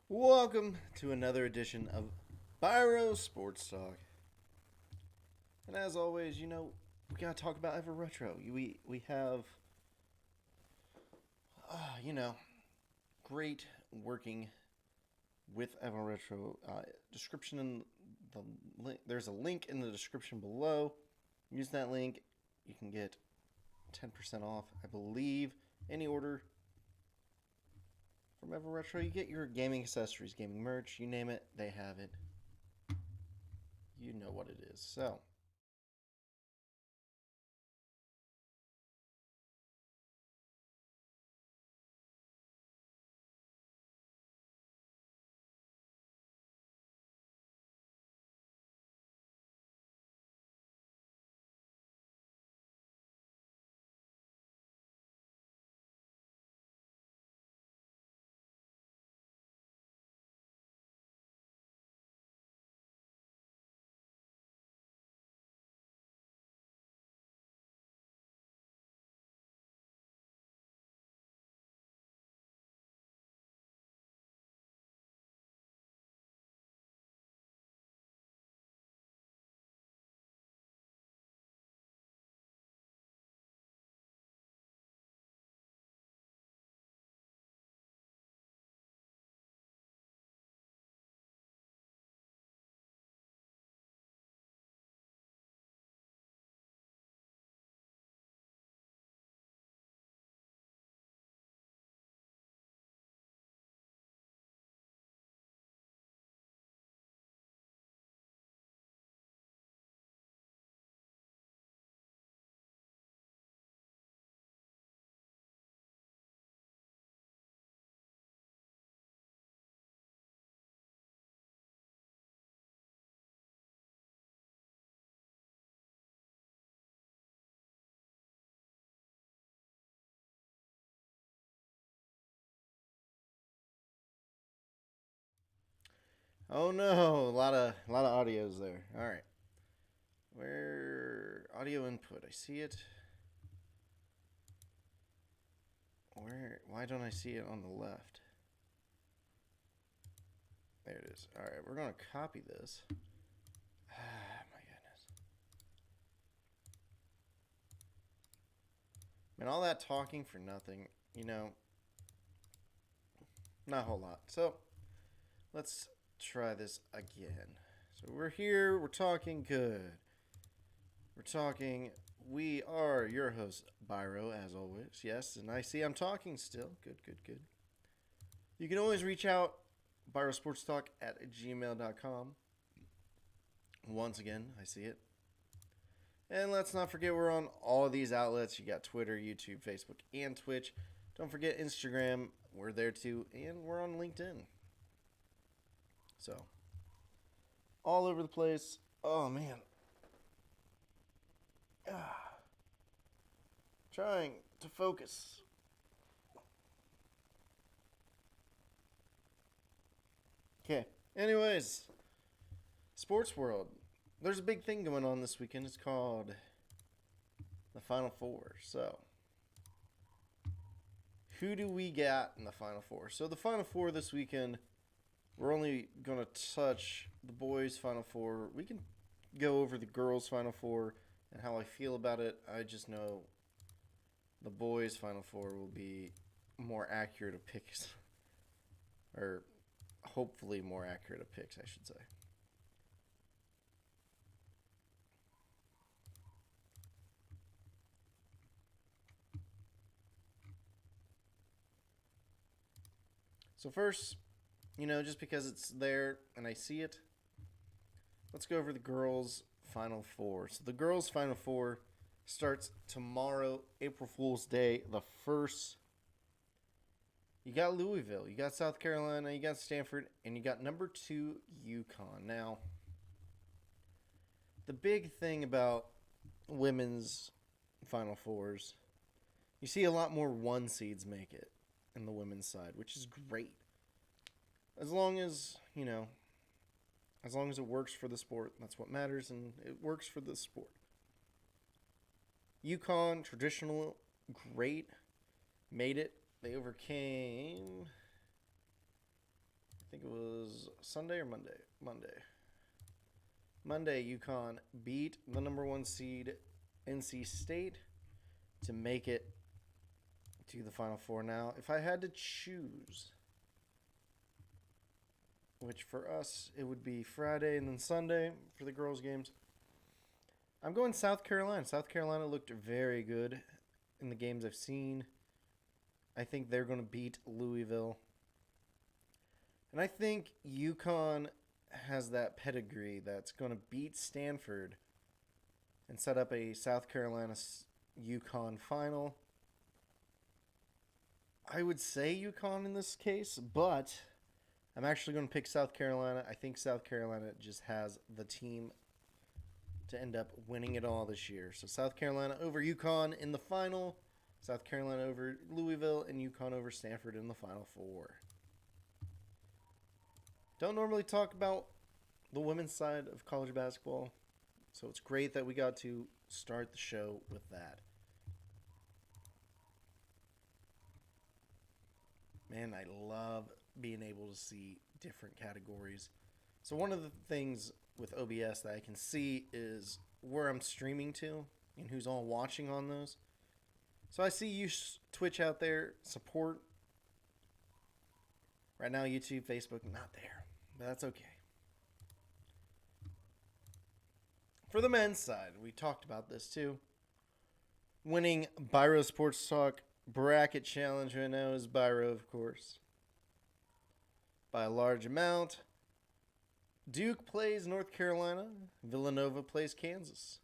Welcome to another edition of Biro Sports Talk. And as always, we gotta talk about Ever Retro. We have, uh, you know, great working with Ever Retro. Description in the link. There's a link in the description below. Use that link. You can get 10% off, I believe, any order from Ever Retro. You get your gaming accessories, gaming merch, you name it, they have it. You know what it is. So, oh no, a lot of audios there. All right. Where audio input? I see it. Where? Why don't I see it on the left? There it is. All right, we're gonna copy this. Ah, my goodness. Man, all that talking for nothing. Not a whole lot. So let's try this again. So we're here. We're talking good. We're talking. We are your host, Biro, as always. Yes, and I see I'm talking still. Good, good, good. You can always reach out, BiroSportsTalk at gmail.com. Once again, I see it. And let's not forget we're on all of these outlets. You got Twitter, YouTube, Facebook, and Twitch. Don't forget Instagram. We're there too. And we're on LinkedIn. So, all over the place. Oh, man. Ah, trying to focus. Okay. Anyways, sports world. There's a big thing going on this weekend. It's called the Final Four. So, who do we got in the Final Four? So, the Final Four this weekend, we're only going to touch the boys' Final Four. We can go over the girls' Final Four and how I feel about it. I just know the boys' Final Four will be more accurate of picks, or hopefully more accurate of picks, I should say. So first, just because it's there and I see it, let's go over the girls' Final Four. So the girls' Final Four starts tomorrow, April Fool's Day, the 1st. You got Louisville, you got South Carolina, you got Stanford, and you got number 2 UConn. Now, the big thing about women's Final Fours, you see a lot more one seeds make it in the women's side, which is great. As long as, as long as it works for the sport, that's what matters, and it works for the sport. UConn, traditional, great, made it. They overcame. think it was Sunday or Monday. Monday, UConn beat the number 1 seed NC State to make it to the Final Four. Now, if I had to choose, which for us it would be Friday and then Sunday for the girls' games, I'm going South Carolina. South Carolina looked very good in the games I've seen. I think they're going to beat Louisville. And I think UConn has that pedigree that's going to beat Stanford and set up a South Carolina UConn final. I would say UConn in this case, but I'm actually going to pick South Carolina. I think South Carolina just has the team to end up winning it all this year. So South Carolina over UConn in the final, South Carolina over Louisville, and UConn over Stanford in the Final Four. Don't normally talk about the women's side of college basketball, so it's great that we got to start the show with that. Man, I love being able to see different categories. So one of the things with OBS that I can see is where I'm streaming to and who's all watching on those. So I see you Twitch out there, support. Right now, YouTube, Facebook, not there. But that's okay. For the men's side, we talked about this too. Winning Biro Sports Talk Bracket Challenge right now is Biro, of course, by a large amount. Duke plays North Carolina. Villanova plays Kansas.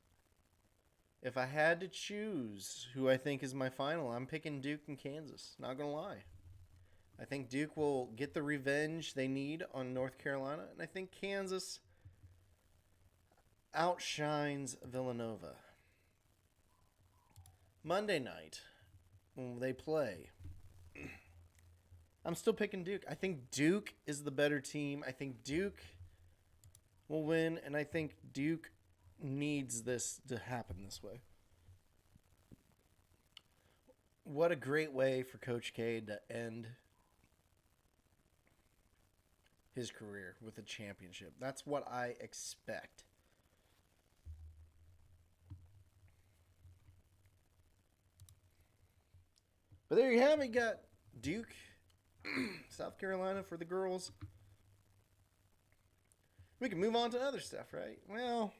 If I had to choose who I think is my final, I'm picking Duke and Kansas. Not going to lie. I think Duke will get the revenge they need on North Carolina. And I think Kansas outshines Villanova. Monday night, when they play, I'm still picking Duke. I think Duke is the better team. I think Duke will win, and I think Duke needs this to happen this way. What a great way for Coach K to end his career with a championship. That's what I expect. But there you have it. You got Duke, South Carolina for the girls. We can move on to other stuff, right? Well,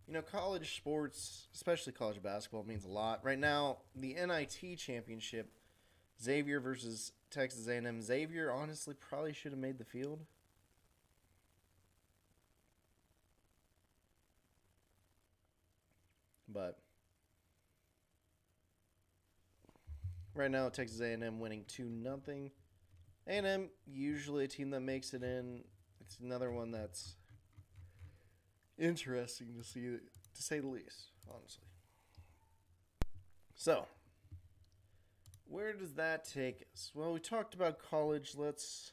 you know, college sports, especially college basketball, means a lot. Right now, the NIT championship, Xavier versus Texas A&M. Xavier, honestly, probably should have made the field. But right now, Texas A&M winning 2-0. A&M, usually a team that makes it in. It's another one that's interesting to see, to say the least, honestly. So, where does that take us? Well, we talked about college. Let's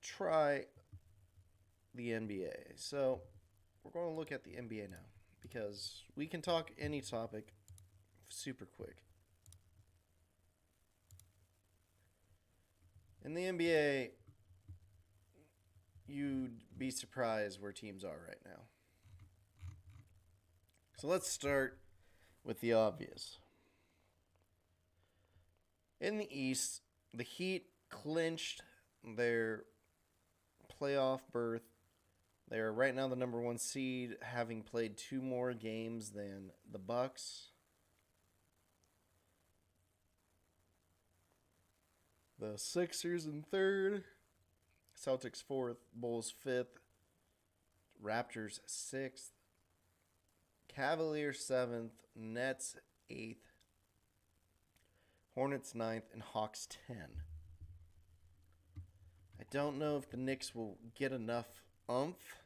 try the NBA. So, we're going to look at the NBA now because we can talk any topic super quick. In the NBA, you'd be surprised where teams are right now. So let's start with the obvious. In the East, the Heat clinched their playoff berth. They are right now the number 1 seed, having played 2 more games than the Bucks. The Sixers in 3rd, Celtics 4th, Bulls 5th, Raptors 6th, Cavaliers 7th, Nets 8th, Hornets 9th, and Hawks 10. I don't know if the Knicks will get enough oomph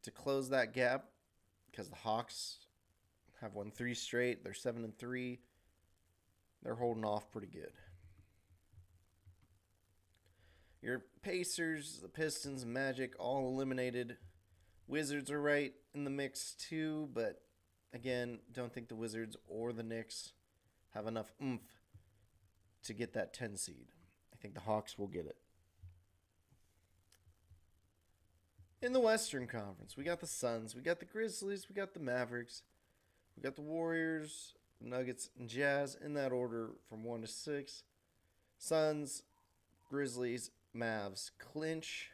to close that gap because the Hawks have won 3 straight. They're 7-3. They're holding off pretty good. Your Pacers, the Pistons, Magic, all eliminated. Wizards are right in the mix too, but again, don't think the Wizards or the Knicks have enough oomph to get that 10 seed. I think the Hawks will get it. In the Western Conference, we got the Suns, we got the Grizzlies, we got the Mavericks, we got the Warriors, Nuggets, and Jazz in that order from 1 to 6. Suns, Grizzlies, Mavs clinch.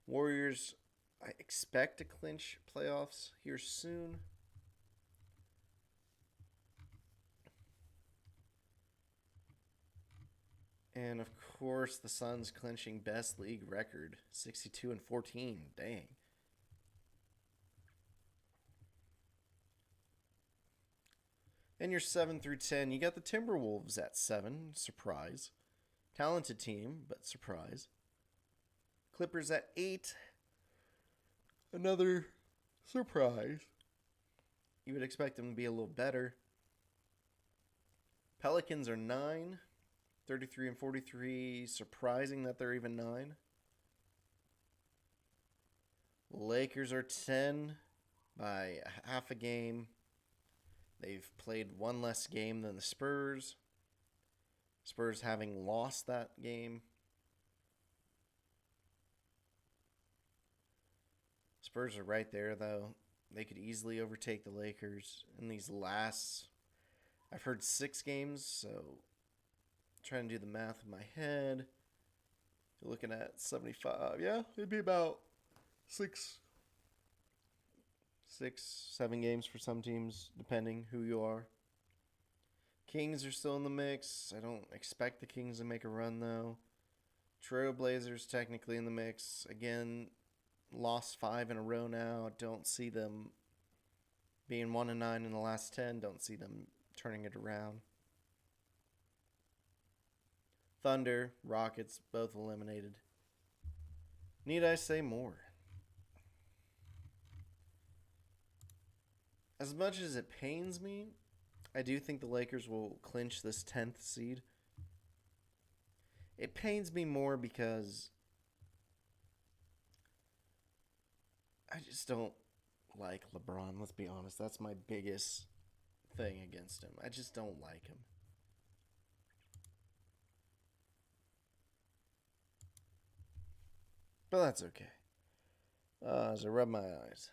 Warriors, I expect to clinch playoffs here soon. And of course, the Suns clinching best league record, 62-14. Dang. And your 7 through 10, you got the Timberwolves at 7. Surprise. Talented team, but surprise. Clippers at 8. Another surprise. You would expect them to be a little better. Pelicans are 9. 33-43. Surprising that they're even 9. Lakers are 10 by half a game. They've played one less game than the Spurs. Spurs having lost that game. Spurs are right there, though. They could easily overtake the Lakers in these last, I've heard 6 games, so trying to do the math in my head. You're looking at 75. Yeah, it'd be about 7 games for some teams, depending who you are. Kings are still in the mix. I don't expect the Kings to make a run, though. Trailblazers technically in the mix. Again, lost 5 in a row now. Don't see them being 1-9 in the last 10. Don't see them turning it around. Thunder, Rockets, both eliminated. Need I say more? As much as it pains me, I do think the Lakers will clinch this 10th seed. It pains me more because I just don't like LeBron. Let's be honest. That's my biggest thing against him. I just don't like him. But that's okay. As I rub my eyes.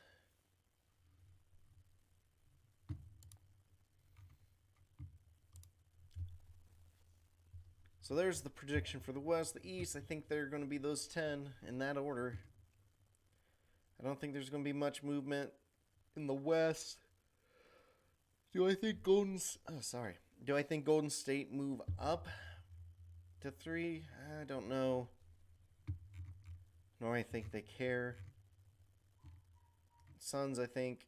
So there's the prediction for the West. The East, I think they're going to be those 10 in that order. I don't think there's going to be much movement in the West. Do I think Golden State move up to 3? I don't know. Nor I think they care. Suns, I think,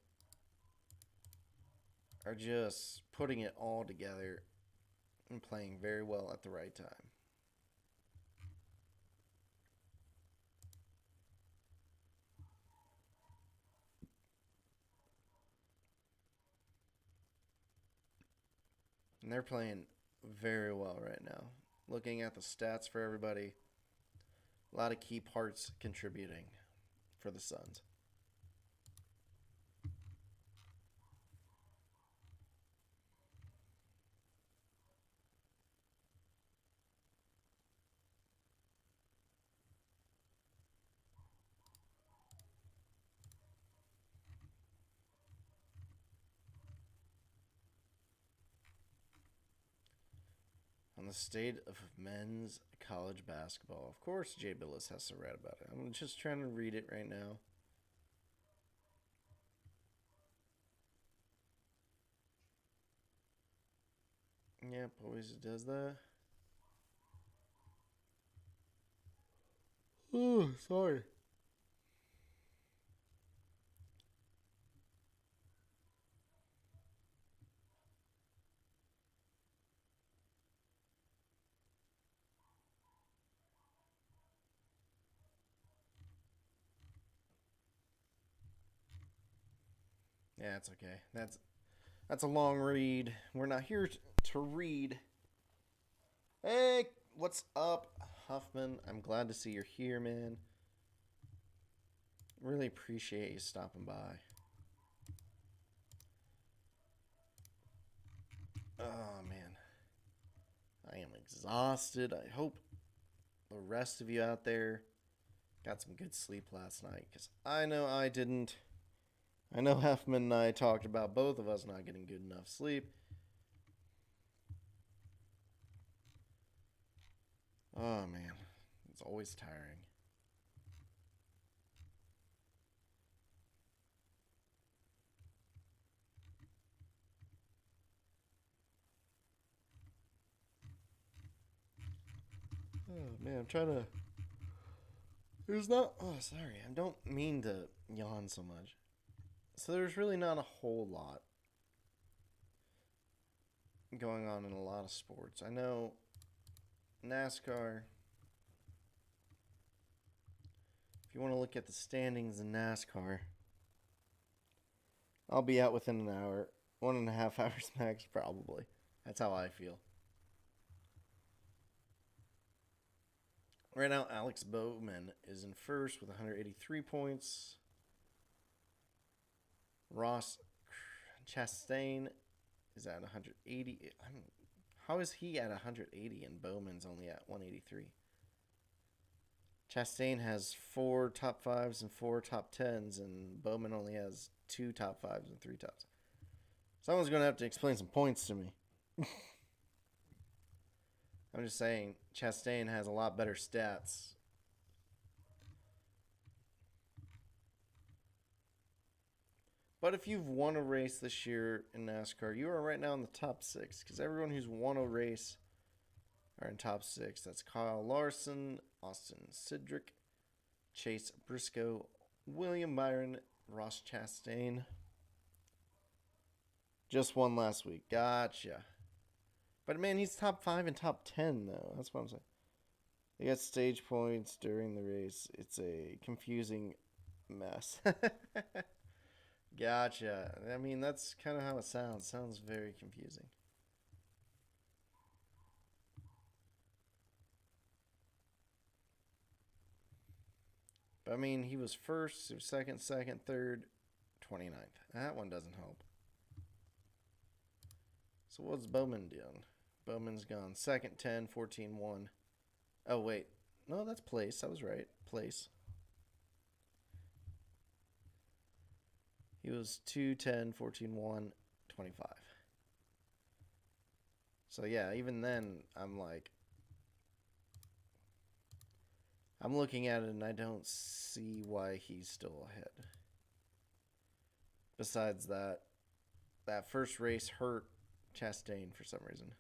are just putting it all together and playing very well at the right time. And they're playing very well right now. Looking at the stats for everybody, a lot of key parts contributing for the Suns. On the state of men's college basketball. Of course, Jay Billis has to write about it. I'm just trying to read it right now. Yep, always does that. Oh, sorry. Yeah, it's okay. That's a long read. We're not here to read. Hey, what's up, Huffman? I'm glad to see you're here, man. Really appreciate you stopping by. Oh, man. I am exhausted. I hope the rest of you out there got some good sleep last night, because I know I didn't. I know Huffman and I talked about both of us not getting good enough sleep. Oh man, it's always tiring. Oh man, I'm trying to. There's not. Oh, sorry. I don't mean to yawn so much. So there's really not a whole lot going on in a lot of sports. I know NASCAR. If you want to look at the standings in NASCAR, I'll be out within an hour, 1.5 hours max, probably. That's how I feel. Right now, Alex Bowman is in first with 183 points. Ross Chastain is at 180. How is he at 180 and Bowman's only at 183? Chastain has 4 top 5s and 4 top 10s, and Bowman only has 2 top 5s and 3 tops. Someone's going to have to explain some points to me. I'm just saying, Chastain has a lot better stats. But if you've won a race this year in NASCAR, you are right now in the top 6, because everyone who's won a race are in top 6. That's Kyle Larson, Austin Cindric, Chase Briscoe, William Byron, Ross Chastain. Just won last week. Gotcha. But man, he's top 5 and top 10 though. That's what I'm saying. They got stage points during the race. It's a confusing mess. Gotcha. I mean, that's kind of how it sounds. Sounds very confusing. But I mean, he was first, he was second, third, 29th. That one doesn't help. So what's Bowman doing? Bowman's gone second, 10, 14, 1. Oh, wait. No, that's place. I was right. Place. He was 2, 10, 14, 1, 25. So yeah, even then, I'm looking at it and I don't see why he's still ahead. Besides that first race hurt Chastain for some reason.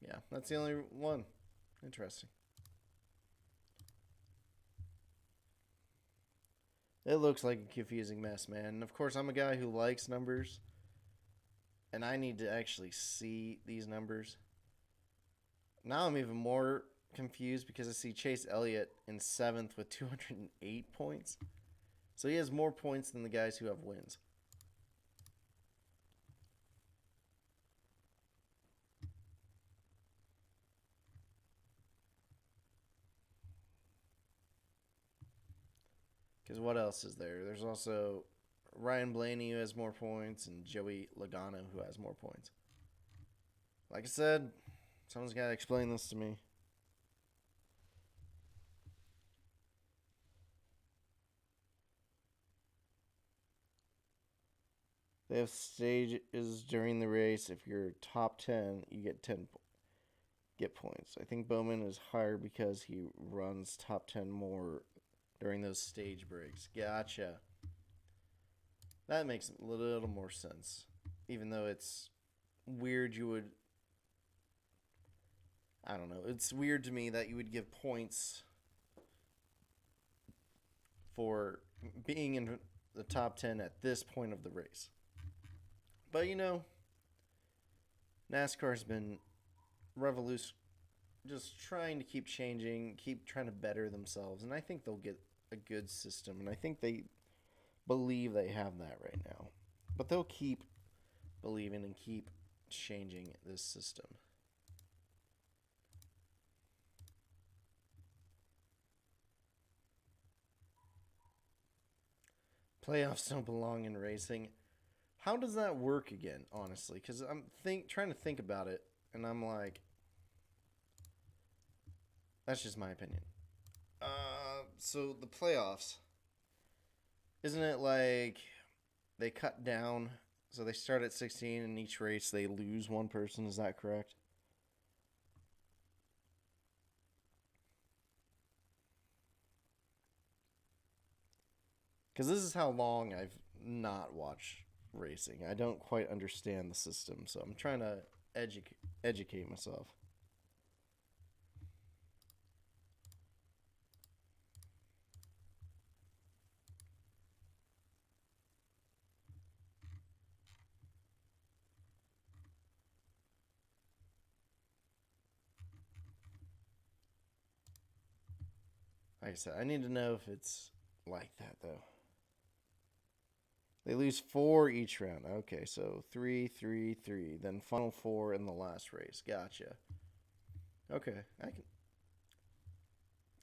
Yeah, that's the only one. Interesting. It looks like a confusing mess, man. And of course, I'm a guy who likes numbers, and I need to actually see these numbers. Now I'm even more confused because I see Chase Elliott in 7th with 208 points. So he has more points than the guys who have wins. Because what else is there? There's also Ryan Blaney who has more points and Joey Logano who has more points. Like I said, someone's got to explain this to me. They have stages during the race. If you're top 10, you get points. I think Bowman is higher because he runs top 10 more during those stage breaks. Gotcha. That makes a little more sense. Even though it's weird you would... I don't know. It's weird to me that you would give points for being in the top 10 at this point of the race. But you know, NASCAR's been just trying to keep changing, keep trying to better themselves, and I think they'll get a good system, and I think they believe they have that right now. But they'll keep believing and keep changing this system. Playoffs don't belong in racing. How does that work again, honestly? Because I'm trying to think about it, and I'm like, that's just my opinion. So the playoffs, isn't it like they cut down? So they start at 16, and each race they lose one person. Is that correct? Because this is how long I've not watched racing. I don't quite understand the system, so I'm trying to educate myself. Like I said, I need to know if it's like that, though. They lose 4 each round. Okay, so 3, 3, 3. Then final 4 in the last race. Gotcha. Okay, I can.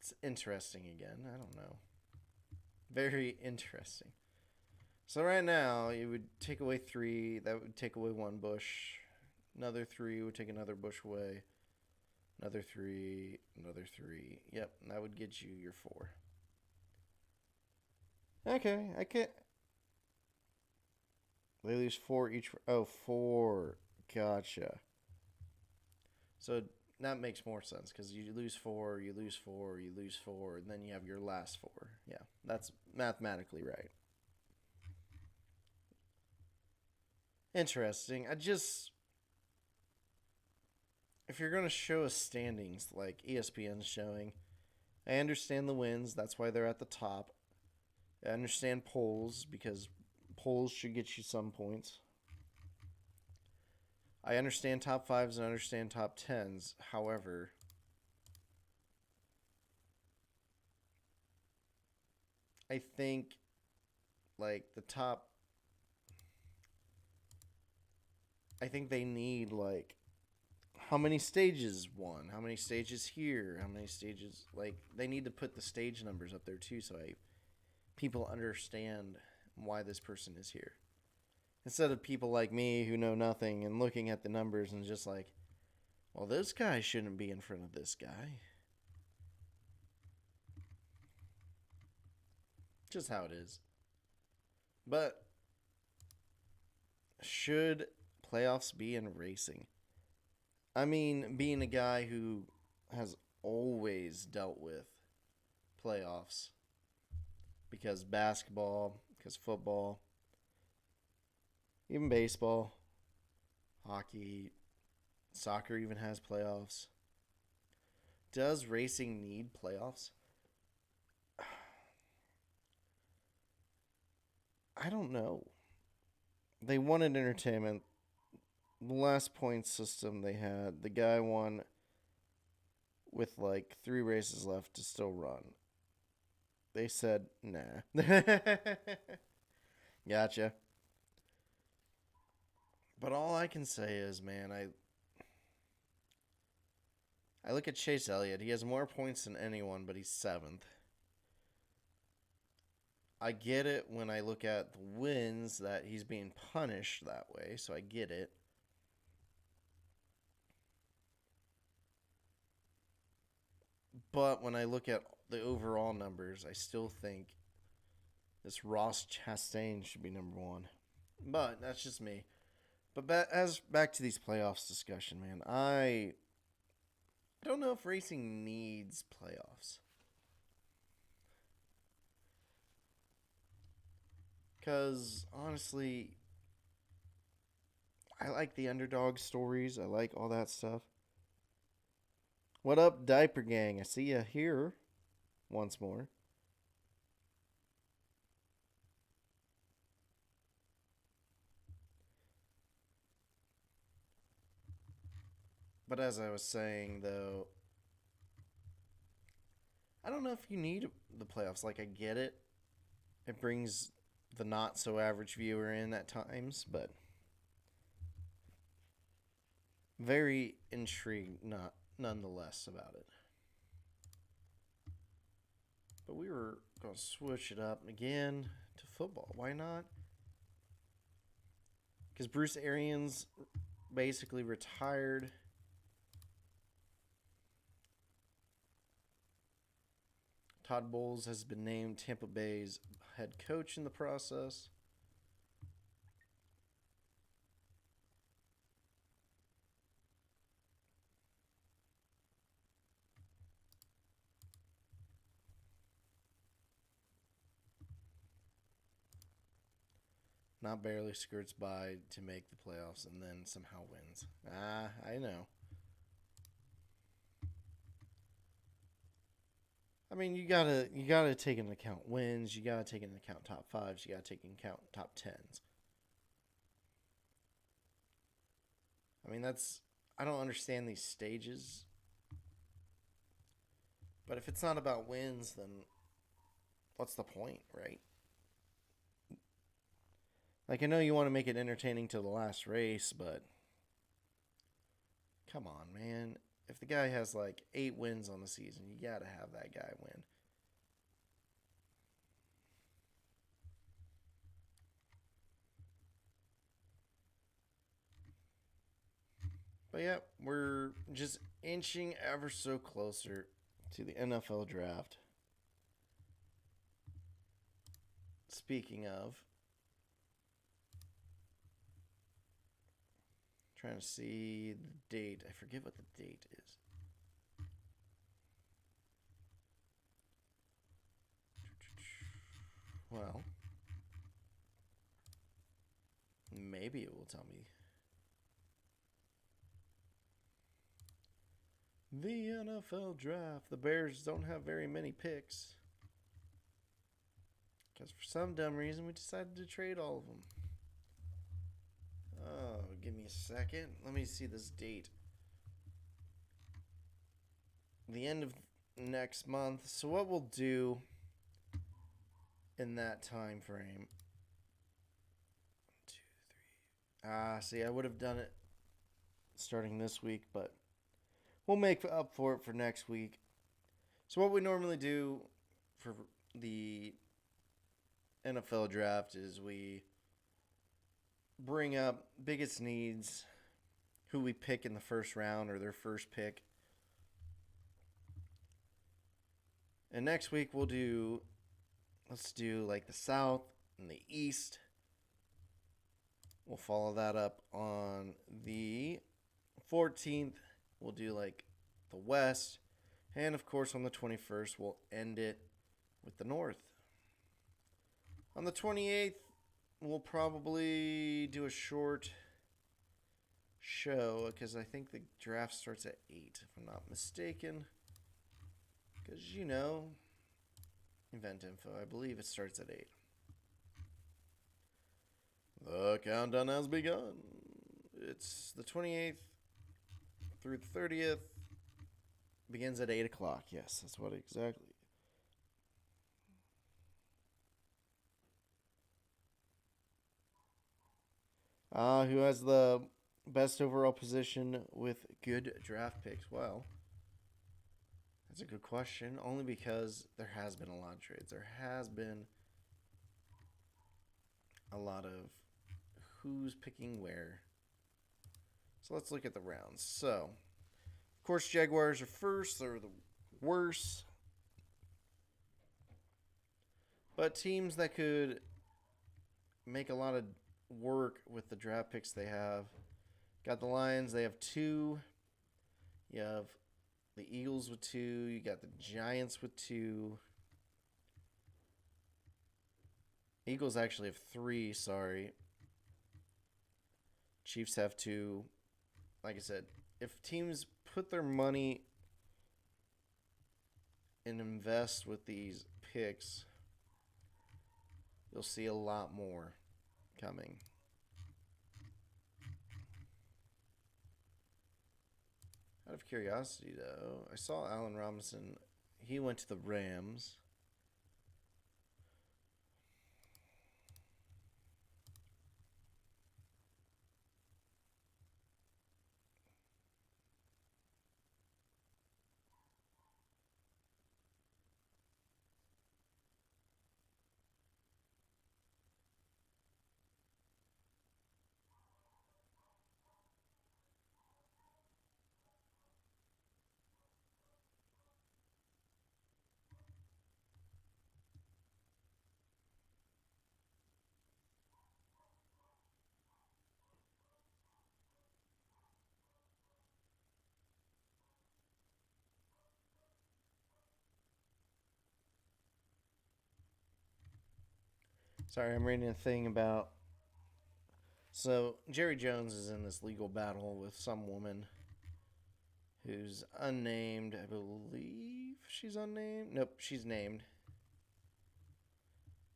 It's interesting again. I don't know. Very interesting. So right now, you would take away 3. That would take away 1 bush. Another 3 would take another bush away. Another 3. Another 3. Yep, that would get you your 4. Okay, I can't. They lose 4 each. Oh, 4. Gotcha. So that makes more sense because you lose 4, you lose 4, you lose 4, and then you have your last 4. Yeah, that's mathematically right. Interesting. If you're going to show us standings like ESPN's showing, I understand the wins. That's why they're at the top. I understand polls because polls should get you some points. I understand top 5s and I understand top 10s. However, I think like the top, I think they need like how many stages won, how many stages here, how many stages, like they need to put the stage numbers up there too so people understand why this person is here. Instead of people like me who know nothing and looking at the numbers and just like, well, this guy shouldn't be in front of this guy. Just how it is. But should playoffs be in racing? I mean, being a guy who has always dealt with playoffs because basketball, because football, even baseball, hockey, soccer even has playoffs. Does racing need playoffs? I don't know. They wanted entertainment. The last point system they had, the guy won with like 3 races left to still run. They said, nah. Gotcha. But all I can say is, man, I look at Chase Elliott. He has more points than anyone, but he's 7th. I get it when I look at the wins that he's being punished that way, so I get it. But when I look at the overall numbers, I still think this Ross Chastain should be number 1. But that's just me. But back to these playoffs discussion, man. I don't know if racing needs playoffs. Because, honestly, I like the underdog stories. I like all that stuff. What up, Diaper Gang? I see you here once more. But as I was saying, though, I don't know if you need the playoffs. Like, I get it. It brings the not so average viewer in at times, but very intrigued not nonetheless about it. But we were going to switch it up again to football. Why not? because Bruce Arians basically retired. Todd Bowles has been named Tampa Bay's head coach in the process. Not barely skirts by to make the playoffs and then somehow wins. I know. I mean, you gotta take into account wins. You gotta take into account top fives. You gotta take into account top tens. I mean, I don't understand these stages. But if it's not about wins, then what's the point, right? Like, I know you want to make it entertaining to the last race, but come on, man. If the guy has like 8 wins on the season, you gotta have that guy win. But yeah, we're just inching ever so closer to the NFL draft. Speaking of, trying to see the date. I forget what the date is. Well, maybe it will tell me. The NFL draft. The Bears don't have very many picks. Because for some dumb reason, we decided to trade all of them. Oh, give me a second. Let me see this date. The end of next month. So what we'll do in that time frame. 1, 2, 3. See, I would have done it starting this week, but we'll make up for it for next week. So what we normally do for the NFL draft is we bring up biggest needs, who we pick in the first round or their first pick. And next week let's do like the South and the East. We'll follow that up on the 14th. We'll do like the West. And of course on the 21st, we'll end it with the North. On the 28th, we'll probably do a short show because I think the draft starts at 8, if I'm not mistaken. Because, event info, I believe it starts at 8. The countdown has begun. It's the 28th through the 30th. Begins at 8 o'clock. Yes, that's what exactly. Who has the best overall position with good draft picks? Well, that's a good question. Only because there has been a lot of trades. There has been a lot of who's picking where. So let's look at the rounds. So, of course, Jaguars are first. They're the worst. But teams that could make a lot of work with the draft picks they have. Got the Lions. They have 2. You have the Eagles with 2. You got the Giants with 2. Eagles actually have 3, sorry. Chiefs have 2. Like I said, if teams put their money and invest with these picks, you'll see a lot more coming. Out of curiosity, though, I saw Allen Robinson. He went to the Rams. Sorry, I'm reading a thing about. So, Jerry Jones is in this legal battle with some woman who's unnamed. I believe she's unnamed. Nope, she's named.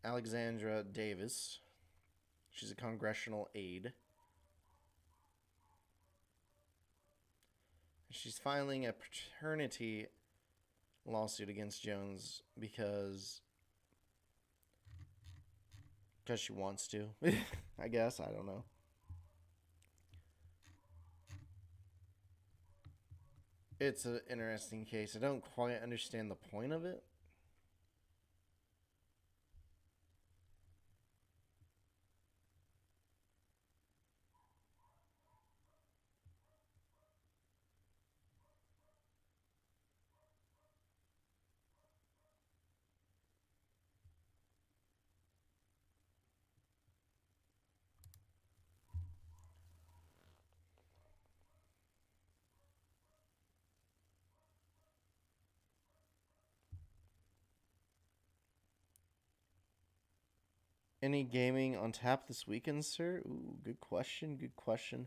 Alexandra Davis. She's a congressional aide. She's filing a paternity lawsuit against Jones because she wants to. I guess. I don't know. It's an interesting case. I don't quite understand the point of it. Any gaming on tap this weekend, sir? Ooh, good question. Good question.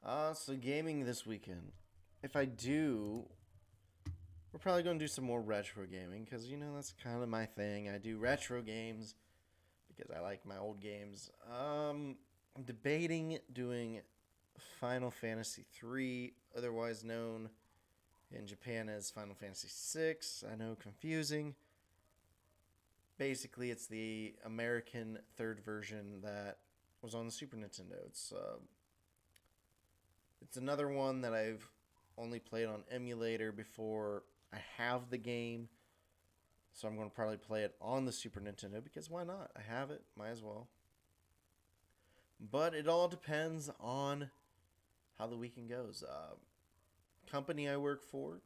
So gaming this weekend. If I do, we're probably going to do some more retro gaming because, that's kind of my thing. I do retro games because I like my old games. I'm debating doing Final Fantasy 3, otherwise known in Japan as Final Fantasy 6. I know, confusing. Basically, it's the American third version that was on the Super Nintendo. It's another one that I've only played on emulator before I have the game. So I'm going to probably play it on the Super Nintendo because why not? I have it, might as well. But it all depends on how the weekend goes. Company I work for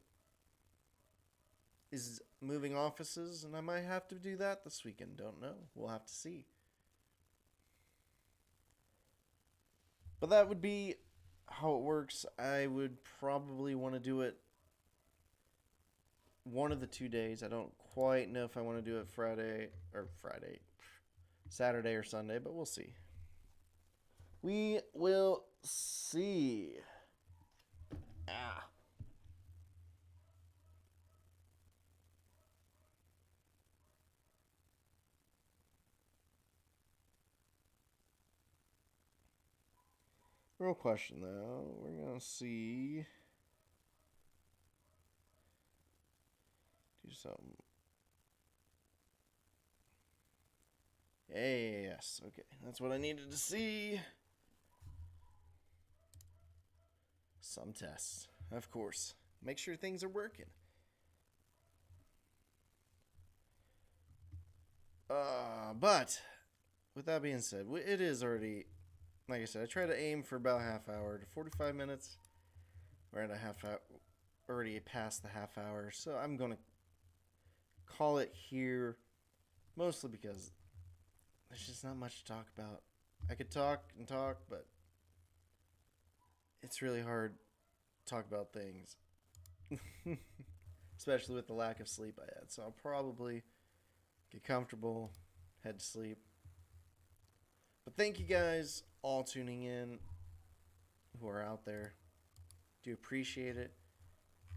is moving offices, and I might have to do that this weekend. Don't know. We'll have to see. But that would be how it works. I would probably want to do it one of the 2 days. I don't quite know if I want to do it Saturday or Sunday, but we'll see. We will see. Ah. Real question though. We're gonna see. Do something. Yes, okay. That's what I needed to see. Some tests, of course. Make sure things are working. But with that being said, it is already, like I said, I try to aim for about a half hour to 45 minutes. We're at a half hour, already past the half hour, so I'm gonna call it here, mostly because there's just not much to talk about. I could talk and talk, but it's really hard to talk about things, especially with the lack of sleep I had. So I'll probably get comfortable, head to sleep. But thank you guys all tuning in who are out there. Do appreciate it.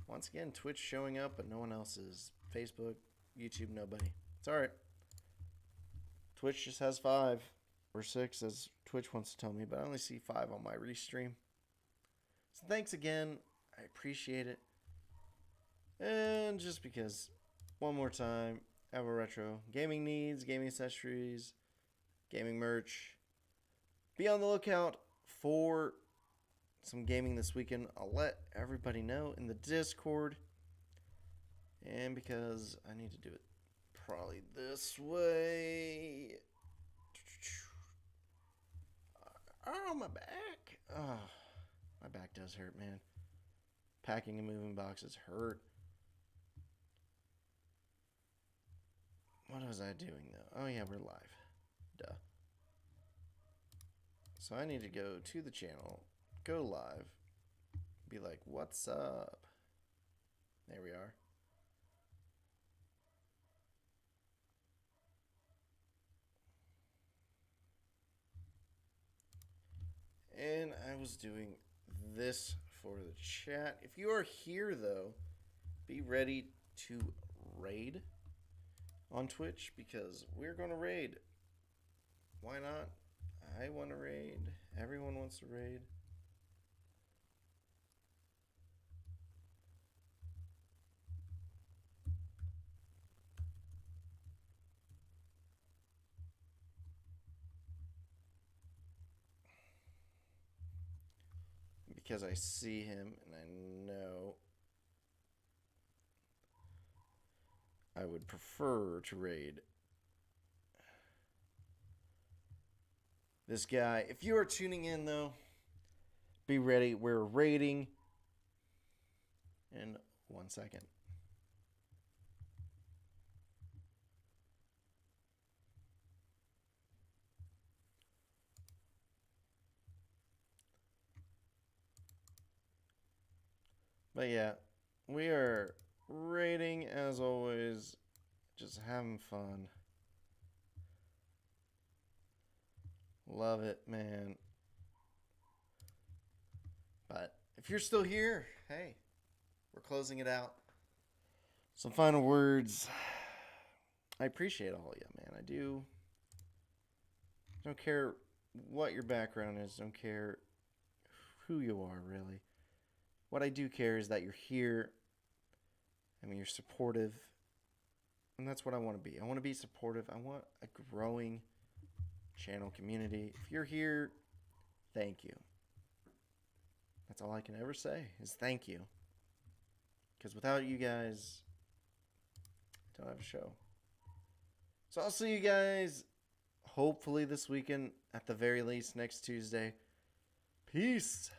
Once again, Twitch showing up, but no one else is. Facebook, YouTube, nobody. It's alright. Twitch just has 5 or 6, as Twitch wants to tell me, but I only see 5 on my restream. So thanks again. I appreciate it. And just because, one more time, Ever Retro gaming needs, gaming accessories, gaming merch. Be on the lookout for some gaming this weekend. I'll let everybody know in the Discord. And because I need to do it probably this way. Oh, my back. Oh, my back does hurt, man. Packing and moving boxes hurt. What was I doing, though? Oh, yeah, we're live. Duh. So I need to go to the channel, go live, be like, what's up? There we are. and I was doing this for the chat. If you are here, though, be ready to raid on Twitch because we're going to raid. Why not? I want to raid. Everyone wants to raid. Because I see him and I know I would prefer to raid this guy. If you are tuning in, though, be ready. We're raiding in 1 second. But yeah, we are raiding as always, just having fun. Love it, man. But if you're still here, hey, we're closing it out. Some final words. I appreciate all of you, man. I do. Don't care what your background is. Don't care who you are, really. What I do care is that you're here. I mean, you're supportive. And that's what I want to be. I want to be supportive. I want a growing channel community. If you're here, thank you. That's all I can ever say is thank you. Because without you guys, I don't have a show. So I'll see you guys hopefully this weekend, at the very least next Tuesday. Peace.